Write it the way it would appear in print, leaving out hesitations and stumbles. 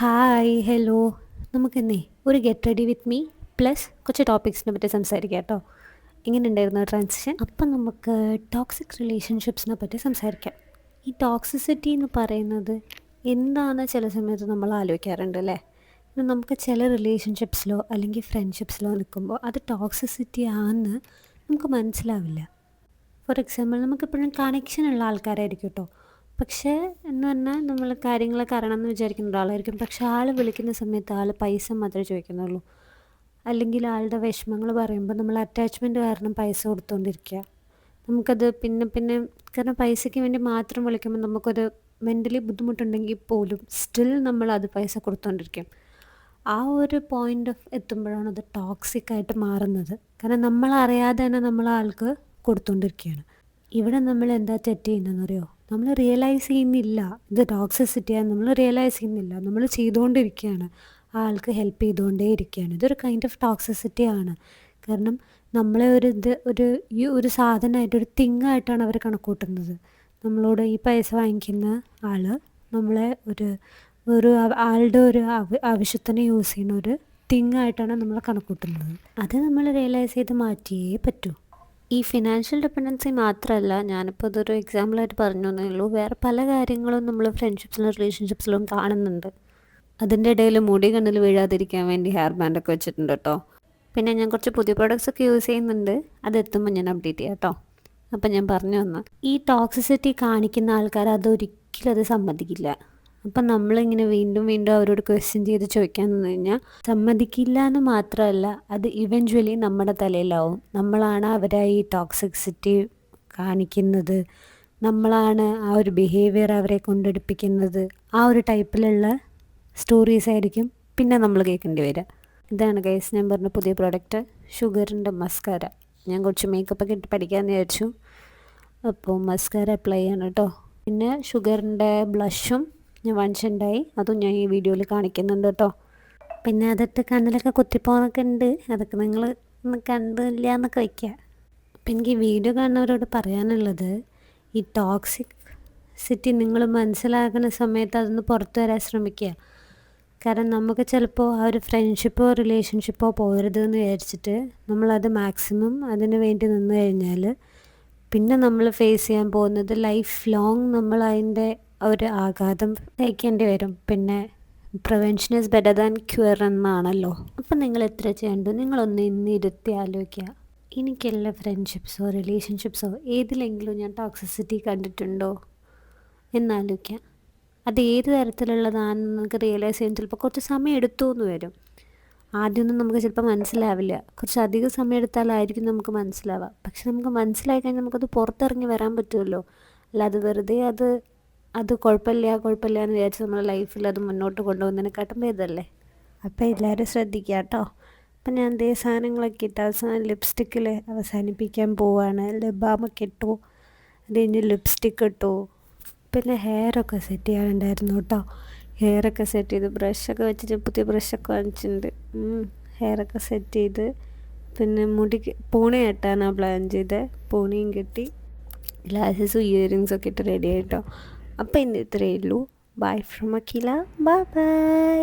Hi hello. നമുക്കിന്നേ ഒരു get ready with me plus കുറച്ച് ടോപ്പിക്സിനെ പറ്റി സംസാരിക്കാം കേട്ടോ. എങ്ങനെ ഉണ്ടായിരുന്നു ട്രാൻസിഷൻ? അപ്പം നമുക്ക് ടോക്സിക് റിലേഷൻഷിപ്സിനെ പറ്റി സംസാരിക്കാം. ഈ ടോക്സിസിറ്റി എന്ന് പറയുന്നത് എന്താണെന്ന് ചില സമയത്ത് നമ്മൾ ആലോചിക്കാറുണ്ട് അല്ലേ. നമുക്ക് ചില റിലേഷൻഷിപ്സിലോ അല്ലെങ്കിൽ ഫ്രണ്ട്ഷിപ്സിലോ നിൽക്കുമ്പോൾ അത് ടോക്സിസിറ്റി ആണെന്ന് നമുക്ക് മനസ്സിലാവില്ല. ഫോർ എക്സാമ്പിൾ നമുക്കെപ്പോഴും കണക്ഷനുള്ള ആൾക്കാരായിരിക്കും കേട്ടോ. പക്ഷേ എന്ന് പറഞ്ഞാൽ നമ്മൾ കാര്യങ്ങളൊക്കെ അറിയണമെന്ന് വിചാരിക്കുന്ന ഒരാളായിരിക്കും. പക്ഷേ ആൾ വിളിക്കുന്ന സമയത്ത് ആൾ പൈസ മാത്രമേ ചോദിക്കുന്നുള്ളൂ. അല്ലെങ്കിൽ ആളുടെ വിഷമങ്ങൾ പറയുമ്പോൾ നമ്മൾ അറ്റാച്ച്മെൻറ്റ് കാരണം പൈസ കൊടുത്തുകൊണ്ടിരിക്കുക. നമുക്കത് പിന്നെ പിന്നെ കാരണം പൈസയ്ക്ക് വേണ്ടി മാത്രം വിളിക്കുമ്പോൾ നമുക്കൊരു മെൻ്റലി ബുദ്ധിമുട്ടുണ്ടെങ്കിൽ പോലും സ്റ്റിൽ നമ്മളത് പൈസ കൊടുത്തുകൊണ്ടിരിക്കും. ആ ഒരു പോയിൻ്റ് ഓഫ് എത്തുമ്പോഴാണ് അത് ടോക്സിക്കായിട്ട് മാറുന്നത്. കാരണം നമ്മളറിയാതെ തന്നെ നമ്മൾ ആൾക്ക് കൊടുത്തുകൊണ്ടിരിക്കുകയാണ്. ഇവിടെ നമ്മൾ എന്താ തെറ്റ് ചെയ്യുന്നതെന്നറിയോ? നമ്മൾ റിയലൈസ് ചെയ്യുന്നില്ല ഇത് ടോക്സിസിറ്റിയാണ്. നമ്മൾ റിയലൈസ് ചെയ്യുന്നില്ല, നമ്മൾ ചെയ്തുകൊണ്ടിരിക്കുകയാണ്. ആ ആൾക്ക് ഹെൽപ്പ് ചെയ്തുകൊണ്ടേ ഇരിക്കുകയാണ്. ഇതൊരു കൈൻഡ് ഓഫ് ടോക്സിസിറ്റി ആണ്. കാരണം നമ്മളെ ഈ ഒരു സാധനമായിട്ട്, ഒരു തിങ്ങായിട്ടാണ് അവർ കണക്കൂട്ടുന്നത്. നമ്മളോട് ഈ പൈസ വാങ്ങിക്കുന്ന ആൾ നമ്മളെ ആളുടെ ഒരു ആവശ്യത്തിന് യൂസ് ചെയ്യുന്ന ഒരു തിങ്ങായിട്ടാണ് നമ്മൾ കണക്കൂട്ടുന്നത്. അത് നമ്മൾ റിയലൈസ് ചെയ്ത് മാറ്റിയേ പറ്റൂ. ഈ ഫിനാൻഷ്യൽ ഡിപ്പെൻഡൻസി മാത്രമല്ല, ഞാനിപ്പോൾ ഇതൊരു എക്സാമ്പിളായിട്ട് പറഞ്ഞു എന്നേ ഉള്ളൂ. വേറെ പല കാര്യങ്ങളും നമ്മൾ ഫ്രണ്ട്ഷിപ്സിലും റിലേഷൻഷിപ്സിലും കാണുന്നുണ്ട്. അതിൻ്റെ ഇടയിൽ മുടി കണ്ണിൽ വീഴാതിരിക്കാൻ വേണ്ടി ഹെയർ ബാൻഡൊക്കെ വെച്ചിട്ടുണ്ട് കേട്ടോ. പിന്നെ ഞാൻ കുറച്ച് പുതിയ പ്രോഡക്റ്റ്സ് ഒക്കെ യൂസ് ചെയ്യുന്നുണ്ട്. അതെത്തുമ്പോൾ ഞാൻ അപ്ഡേറ്റ് ചെയ്യാം കേട്ടോ. അപ്പം ഞാൻ പറഞ്ഞു വന്നു, ഈ ടോക്സിസിറ്റി കാണിക്കുന്ന ആൾക്കാർ അതൊരിക്കലും അത് സമ്മതിക്കില്ല. അപ്പം നമ്മളിങ്ങനെ വീണ്ടും വീണ്ടും അവരോട് ക്വസ്റ്റ്യൻ ചെയ്ത് ചോദിക്കാൻ നിന്ന് കഴിഞ്ഞാൽ സമ്മതിക്കില്ല എന്ന് മാത്രമല്ല, അത് ഇവഞ്ച്വലി നമ്മുടെ തലയിലാവും. നമ്മളാണ് അവരെ ഈ ടോക്സിസിറ്റി കാണിക്കുന്നത്, നമ്മളാണ് ആ ഒരു ബിഹേവിയർ അവരെ കൊണ്ടെടുപ്പിക്കുന്നത്. ആ ഒരു ടൈപ്പിലുള്ള സ്റ്റോറീസ് ആയിരിക്കും പിന്നെ നമ്മൾ കേൾക്കേണ്ടി വരിക. ഇതാണ് ഗൈസ് ഞാൻ പറഞ്ഞ പുതിയ പ്രോഡക്റ്റ്, ഷുഗറിൻ്റെ മസ്കാര. ഞാൻ കുറച്ച് മേക്കപ്പൊക്കെ ഇട്ട് പഠിക്കാമെന്ന് വിചാരിച്ചു. അപ്പോൾ മസ്കാര അപ്ലൈ ചെയ്യണം കേട്ടോ. പിന്നെ ഷുഗറിൻ്റെ ബ്ലഷും ഞാൻ വാങ്ങിച്ചിട്ടുണ്ടായി, അതും ഞാൻ ഈ വീഡിയോയിൽ കാണിക്കുന്നുണ്ട് കേട്ടോ. പിന്നെ അതിട്ട് കണ്ണിലൊക്കെ കുത്തിപ്പോന്നൊക്കെ ഉണ്ട്. അതൊക്കെ നിങ്ങൾ കണ്ടില്ല എന്നൊക്കെ വയ്ക്കുക. അപ്പം എനിക്ക് ഈ വീഡിയോ കാണുന്നവരോട് പറയാനുള്ളത്, ഈ ടോക്സിക് സിറ്റി നിങ്ങൾ മനസ്സിലാക്കുന്ന സമയത്ത് അതൊന്ന് പുറത്തു വരാൻ ശ്രമിക്കുക. കാരണം നമുക്ക് ചിലപ്പോൾ ആ ഒരു ഫ്രണ്ട്ഷിപ്പോ റിലേഷൻഷിപ്പോ പോകരുതെന്ന് വിചാരിച്ചിട്ട് നമ്മളത് മാക്സിമം അതിന് വേണ്ടി നിന്ന് കഴിഞ്ഞാൽ പിന്നെ നമ്മൾ ഫേസ് ചെയ്യാൻ പോകുന്നത് ലൈഫ് ലോങ് നമ്മൾ അതിൻ്റെ ഒരു ആഘാതം സഹിക്കേണ്ടി വരും. പിന്നെ prevention is better than cure എന്നാണല്ലോ. അപ്പം നിങ്ങൾ എത്ര ചെയ്യേണ്ടു? നിങ്ങളൊന്ന് ഇരുത്തി ആലോചിക്കുക. എനിക്കെല്ലാ ഫ്രണ്ട്ഷിപ്സോ റിലേഷൻഷിപ്സോ ഏതിലെങ്കിലും ഞാൻ ടോക്സിസിറ്റി കണ്ടിട്ടുണ്ടോ എന്നാലോചിക്കുക. അത് ഏത് തരത്തിലുള്ളതാണെന്ന് നമുക്ക് റിയലൈസ് ചെയ്യാൻ ചിലപ്പോൾ കുറച്ച് സമയം എടുത്തു എന്ന് വരും. ആദ്യമൊന്നും നമുക്ക് ചിലപ്പോൾ മനസ്സിലാവില്ല. കുറച്ച് അധികം സമയം എടുത്താലായിരിക്കും നമുക്ക് മനസ്സിലാവുക. പക്ഷെ നമുക്ക് മനസ്സിലായി കഴിഞ്ഞാൽ നമുക്കത് പുറത്തിറങ്ങി വരാൻ പറ്റുമല്ലോ. അല്ലാതെ വെറുതെ അത് കുഴപ്പമില്ല എന്ന് വിചാരിച്ച് നമ്മുടെ ലൈഫിൽ അത് മുന്നോട്ട് കൊണ്ടുപോകുന്നതിനെക്കാട്ടും ഭേദമല്ലേ. അപ്പോൾ എല്ലാവരും ശ്രദ്ധിക്കുക കേട്ടോ. അപ്പം ഞാൻ അതേ സാധനങ്ങളൊക്കെ ഇട്ട് അവസാനം ലിപ്സ്റ്റിക്കിൽ അവസാനിപ്പിക്കാൻ പോവുകയാണ്. ലിപ് ബാമൊക്കെ ഇട്ടു, അത് കഴിഞ്ഞ് ലിപ്സ്റ്റിക്ക് ഇട്ടു. പിന്നെ ഹെയറൊക്കെ സെറ്റ് ചെയ്യാനുണ്ടായിരുന്നു കേട്ടോ. ഹെയറൊക്കെ സെറ്റ് ചെയ്ത് ബ്രഷൊക്കെ വെച്ചിട്ട് പുതിയ ബ്രഷൊക്കെ വാങ്ങിച്ചിട്ടുണ്ട്. ഹെയറൊക്കെ സെറ്റ് ചെയ്ത് പിന്നെ മുടി പൂണി കെട്ടാനാണ് പ്ലാൻ ചെയ്തത്. പൂണിയും കെട്ടി ഗ്ലാസസും ഇയറിങ്സൊക്കെ ഇട്ട് റെഡി ആയിട്ടോ. അപ്പോൾ ഇന്ന് ഇത്രയേ ഉള്ളൂ. Bye from Akhila. Bye bye.